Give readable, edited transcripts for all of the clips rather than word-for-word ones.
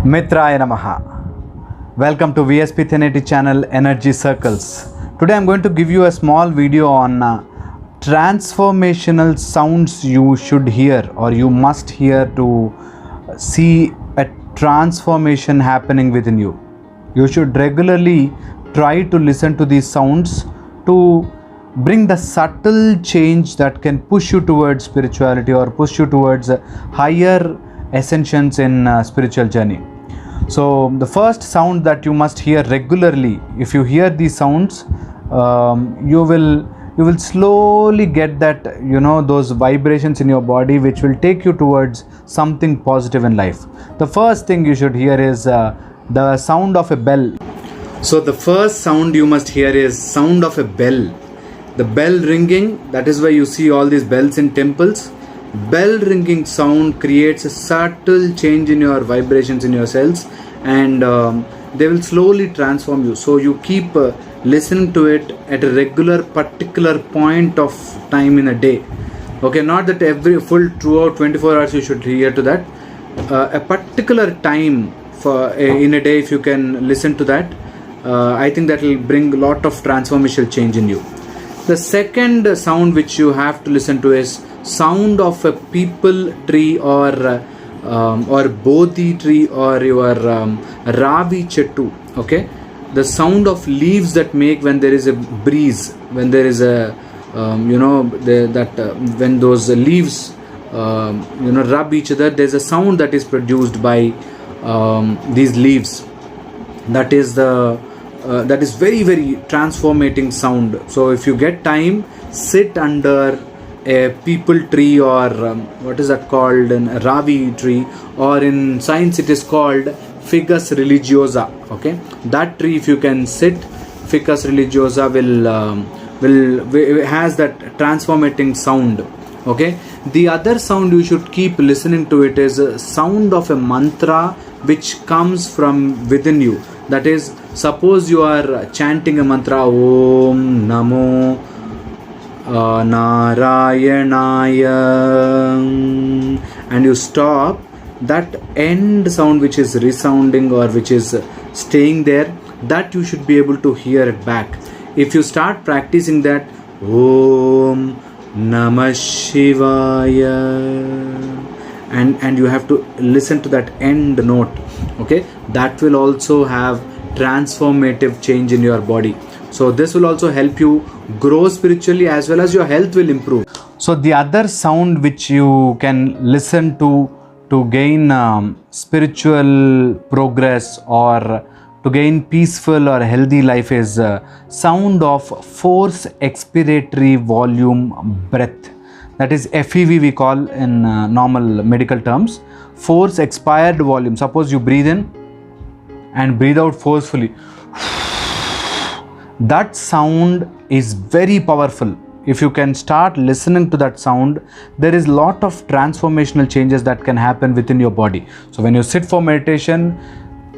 Mitraya Namaha. Welcome to VSP 1080 channel Energy Circles. Today I'm going to give you a small video on transformational sounds you should hear or you must hear to see a transformation happening within you. You should regularly try to listen to these sounds to bring the subtle change that can push you towards spirituality or push you towards higher ascensions in spiritual journey. So the first sound that you must hear regularly, if you hear these sounds, you will slowly get that, those vibrations in your body which will take you towards something positive in life. The first thing you should hear is the sound of a bell. So the first sound you must hear is sound of a bell. The bell ringing, that is why you see all these bells in temples. Bell ringing sound creates a subtle change in your vibrations in your cells, and they will slowly transform you. So you keep listening to it at a regular particular point of time in a day. Okay, not that every full throughout 24 hours you should hear to that. A particular time in a day, if you can listen to that, I think that will bring a lot of transformational change in you. The second sound which you have to listen to is sound of a peepal tree or bodhi tree or your ravi chettu. Okay, the sound of leaves that make when there is a breeze, when there is a when those leaves rub each other, there's a sound that is produced by these leaves. That is very, very transformating sound. So if you get time, sit under a peepal tree or what is that called, a ravi tree, or in science it is called Ficus religiosa. Okay, that tree, if you can sit, Ficus religiosa will has that transformating sound. Okay, the other sound you should keep listening to it is a sound of a mantra which comes from within you. That is, suppose you are chanting a mantra, Om Namo Narayanaya, and you stop, that end sound which is resounding or which is staying there, that you should be able to hear it back. If you start practicing that, Om Namah Shivaya, and you have to listen to that end note, okay, that will also have transformative change in your body. So this will also help you grow spiritually as well as your health will improve. So the other sound which you can listen to gain spiritual progress or to gain peaceful or healthy life is sound of force expiratory volume breath. That is FEV we call in normal medical terms. Force expired volume. Suppose you breathe in and breathe out forcefully. That sound is very powerful. If you can start listening to that sound, there is lot of transformational changes that can happen within your body. So when you sit for meditation,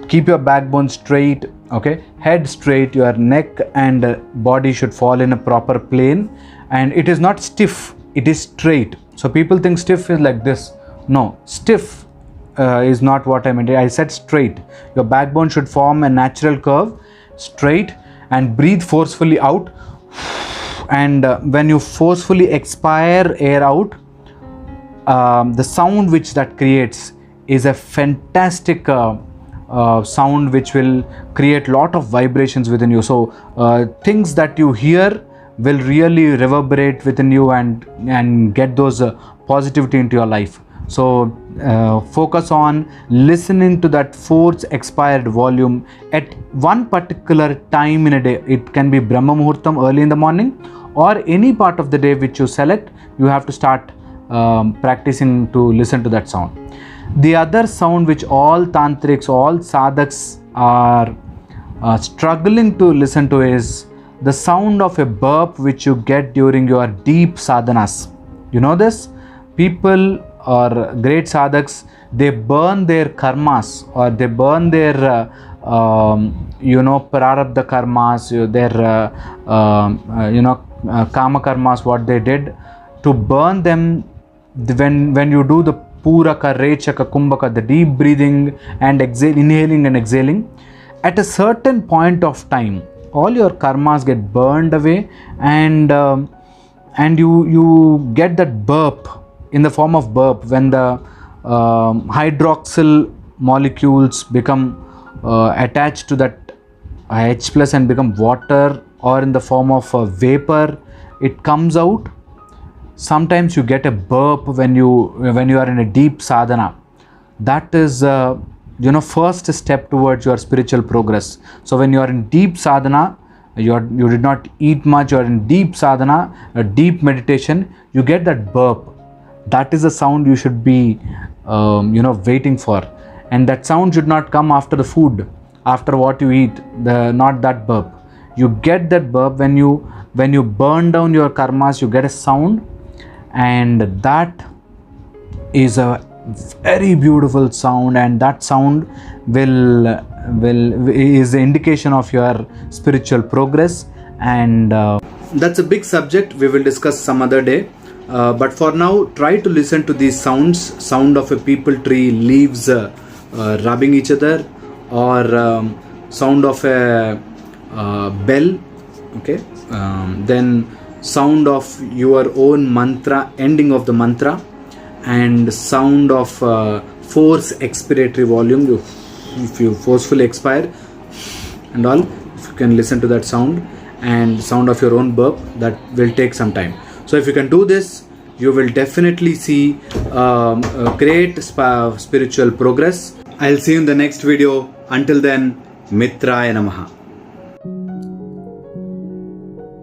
keep your backbone straight, okay, head straight, your neck and body should fall in a proper plane, and it is not stiff, it is straight. So people think stiff is like this. No, stiff is not what I meant. I said straight. Your backbone should form a natural curve, straight, and breathe forcefully out. And when you forcefully expire air out, the sound which that creates is a fantastic sound which will create lot of vibrations within you. So things that you hear will really reverberate within you and get those positivity into your life. So focus on listening to that force expired volume at one particular time in a day. It can be Brahma Muhurtam early in the morning or any part of the day which you select. You have to start practicing to listen to that sound. The other sound which all tantrics, all sadhaks are struggling to listen to is the sound of a burp which you get during your deep sadhanas. You know this? People or great sadhaks, they burn their karmas or they burn their prarabdha karmas, their kama karmas, what they did, to burn them when you do the Puraka, Rechaka, Kumbhaka, the deep breathing and inhaling and exhaling. At a certain point of time, all your karmas get burned away, and you get that burp in the form of burp when the hydroxyl molecules become attached to that H plus and become water, or in the form of vapor, it comes out. Sometimes you get a burp when you are in a deep sadhana. That is first step towards your spiritual progress. So when you are in deep sadhana, you did not eat much, you are in deep sadhana, a deep meditation, you get that burp. That is the sound you should be waiting for, and that sound should not come after the food, after what you eat, not that burp. You get that burp when you burn down your karmas, you get a sound, and that is a very beautiful sound, and that sound is the indication of your spiritual progress. And that's a big subject we will discuss some other day, but for now try to listen to these sounds: sound of a peepal tree leaves rubbing each other, or sound of a bell, okay, then sound of your own mantra, ending of the mantra, and sound of force expiratory volume. If you forcefully expire and all, if you can listen to that sound, and sound of your own burp, that will take some time. So if you can do this, you will definitely see great spiritual progress. I'll see you in the next video. Until then, Mitraya Namaha.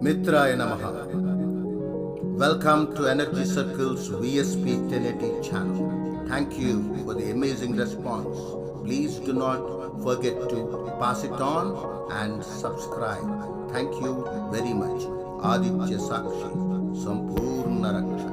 Mitraya Namaha. Welcome to Energy Circle's VSP 1080 channel. Thank you for the amazing response. Please do not forget to pass it on and subscribe. Thank you very much. Aditya Sakshi, Sampurna Raksha.